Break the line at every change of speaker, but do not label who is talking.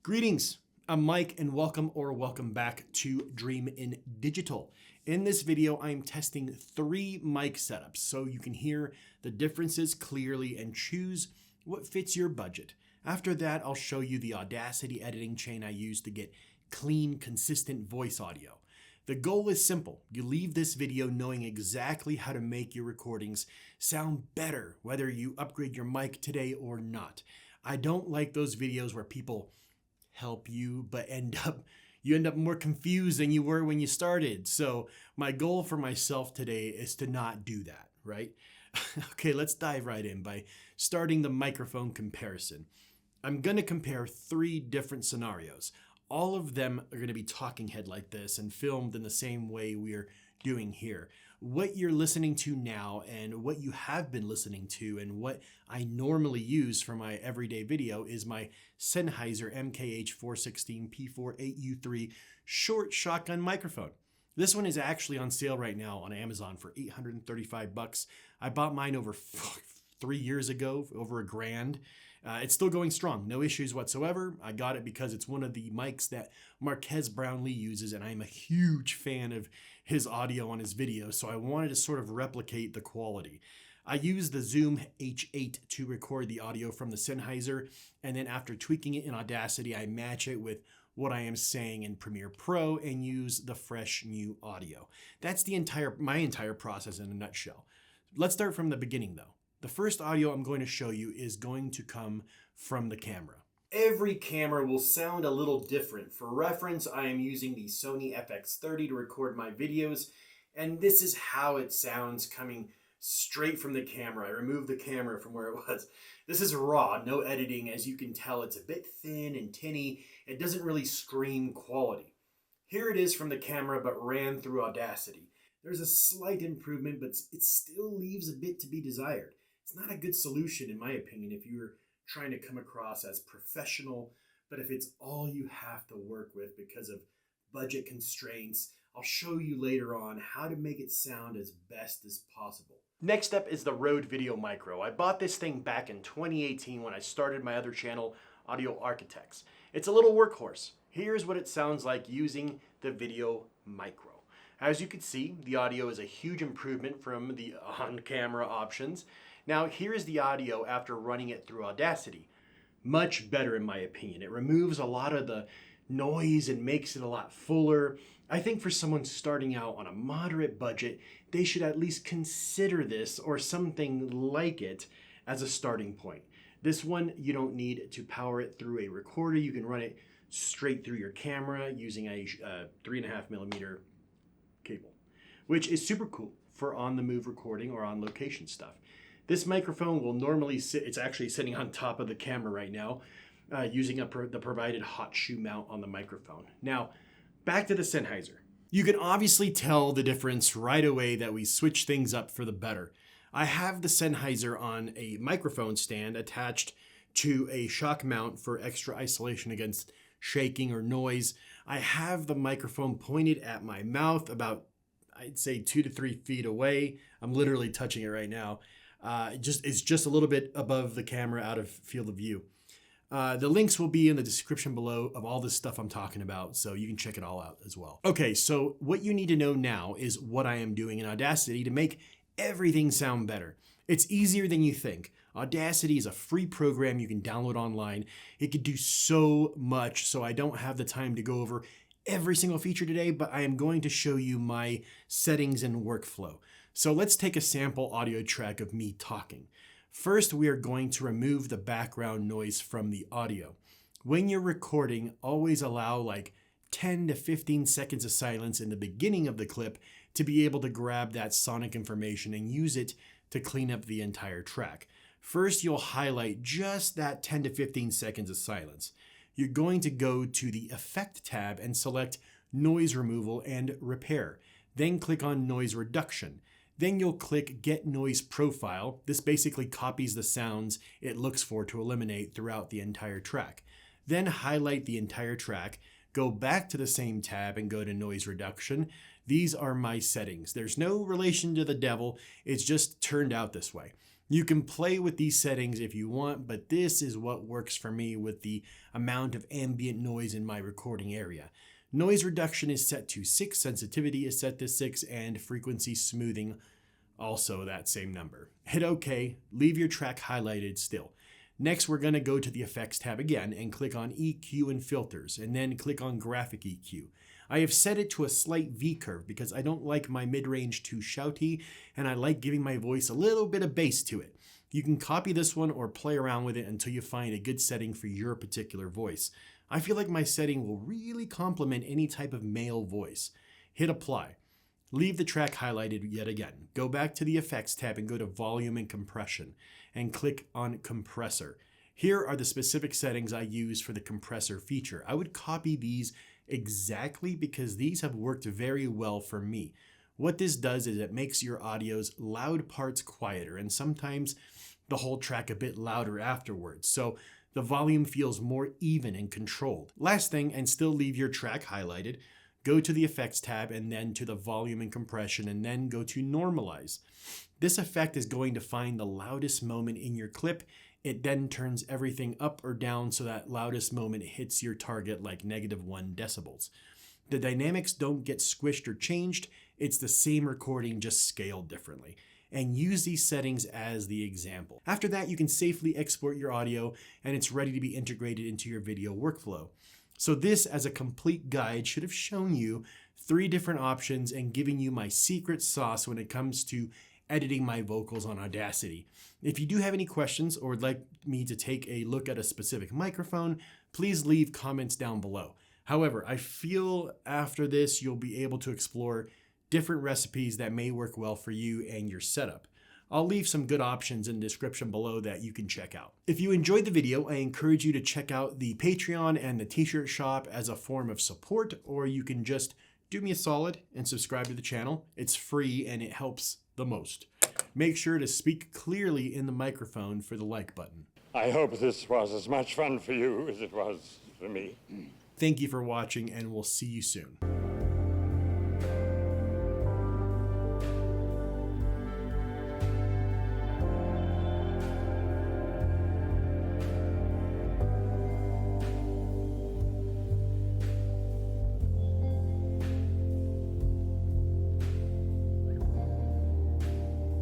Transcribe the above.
Greetings, I'm Mike and welcome back to Dream in Digital. In this video, I'm testing 3 mic setups so you can hear the differences clearly and choose what fits your budget. After that, I'll show you the Audacity editing chain I use to get clean, consistent voice audio. The goal is simple. You leave this video knowing exactly how to make your recordings sound better, whether you upgrade your mic today or not. I don't like those videos where people help you, but you end up more confused than you were when you started. So my goal for myself today is to not do that, right? Okay, let's dive right in by starting the microphone comparison. I'm gonna compare 3 different scenarios. All of them are gonna be talking head like this and filmed in the same way we're doing here. What you're listening to now and what you have been listening to and what I normally use for my everyday video is my Sennheiser MKH416P48U3 short shotgun microphone. This one is actually on sale right now on Amazon for $835. I bought mine over 3 years ago, over $1,000. It's still going strong, no issues whatsoever. I got it because it's one of the mics that Marques Brownlee uses, and I'm a huge fan of his audio on his videos, so I wanted to sort of replicate the quality. I use the Zoom H8 to record the audio from the Sennheiser, and then after tweaking it in Audacity, I match it with what I am saying in Premiere Pro and use the fresh new audio. That's my entire process in a nutshell. Let's start from the beginning though. The first audio I'm going to show you is going to come from the camera. Every camera will sound a little different. For reference, I am using the Sony FX30 to record my videos, and this is how it sounds coming straight from the camera. I removed the camera from where it was. This is raw, no editing. As you can tell, it's a bit thin and tinny. It doesn't really scream quality. Here it is from the camera, but ran through Audacity. There's a slight improvement, but it still leaves a bit to be desired. It's not a good solution, in my opinion, if you're trying to come across as professional, but if it's all you have to work with because of budget constraints, I'll show you later on how to make it sound as best as possible. Next up is the Rode Video Micro. I bought this thing back in 2018 when I started my other channel, Audio Architects. It's a little workhorse. Here's what it sounds like using the Video Micro. As you can see, the audio is a huge improvement from the on-camera options. Now, here's the audio after running it through Audacity. Much better in my opinion. It removes a lot of the noise and makes it a lot fuller. I think for someone starting out on a moderate budget, they should at least consider this or something like it as a starting point. This one, you don't need to power it through a recorder. You can run it straight through your camera using a 3.5mm cable, which is super cool for on-the-move recording or on location stuff. This microphone will normally sit, it's actually sitting on top of the camera right now, using the provided hot shoe mount on the microphone. Now, back to the Sennheiser. You can obviously tell the difference right away that we switch things up for the better. I have the Sennheiser on a microphone stand attached to a shock mount for extra isolation against shaking or noise. I have the microphone pointed at my mouth about, I'd say 2 to 3 feet away. I'm literally touching it right now. It's just a little bit above the camera out of field of view. The links will be in the description below of all this stuff I'm talking about, so you can check it all out as well. Okay, so what you need to know now is what I am doing in Audacity to make everything sound better. It's easier than you think. Audacity is a free program you can download online. It can do so much, so I don't have the time to go over every single feature today, but I am going to show you my settings and workflow. So let's take a sample audio track of me talking. First, we are going to remove the background noise from the audio. When you're recording, always allow like 10 to 15 seconds of silence in the beginning of the clip to be able to grab that sonic information and use it to clean up the entire track. First, you'll highlight just that 10 to 15 seconds of silence. You're going to go to the Effect tab and select Noise Removal and Repair. Then click on Noise Reduction. Then you'll click Get Noise Profile. This basically copies the sounds it looks for to eliminate throughout the entire track. Then highlight the entire track, go back to the same tab and go to Noise Reduction. These are my settings. There's no relation to the devil, it's just turned out this way. You can play with these settings if you want, but this is what works for me with the amount of ambient noise in my recording area. Noise reduction is set to 6, sensitivity is set to 6, and frequency smoothing also that same number. Hit OK, leave your track highlighted still. Next, we're going to go to the Effects tab again and click on EQ and Filters, and then click on Graphic EQ. I have set it to a slight V-curve because I don't like my mid-range too shouty, and I like giving my voice a little bit of bass to it. You can copy this one or play around with it until you find a good setting for your particular voice. I feel like my setting will really complement any type of male voice. Hit Apply. Leave the track highlighted yet again. Go back to the Effects tab and go to Volume and Compression, and click on Compressor. Here are the specific settings I use for the compressor feature. I would copy these exactly because these have worked very well for me. What this does is it makes your audio's loud parts quieter and sometimes the whole track a bit louder afterwards, so the volume feels more even and controlled. Last thing, and still leave your track highlighted, go to the Effects tab and then to the Volume and Compression and then go to Normalize. This effect is going to find the loudest moment in your clip. It then turns everything up or down so that loudest moment hits your target like -1 decibels. The dynamics don't get squished or changed. It's the same recording, just scaled differently. And use these settings as the example. After that, you can safely export your audio and it's ready to be integrated into your video workflow. So this, as a complete guide, should have shown you 3 different options and giving you my secret sauce when it comes to editing my vocals on Audacity. If you do have any questions or would like me to take a look at a specific microphone, please leave comments down below. However, I feel after this you'll be able to explore different recipes that may work well for you and your setup. I'll leave some good options in the description below that you can check out. If you enjoyed the video, I encourage you to check out the Patreon and the t-shirt shop as a form of support, or you can just do me a solid and subscribe to the channel. It's free and it helps the most. Make sure to speak clearly in the microphone for the like button.
I hope this was as much fun for you as it was for me.
Thank you for watching, and we'll see you soon.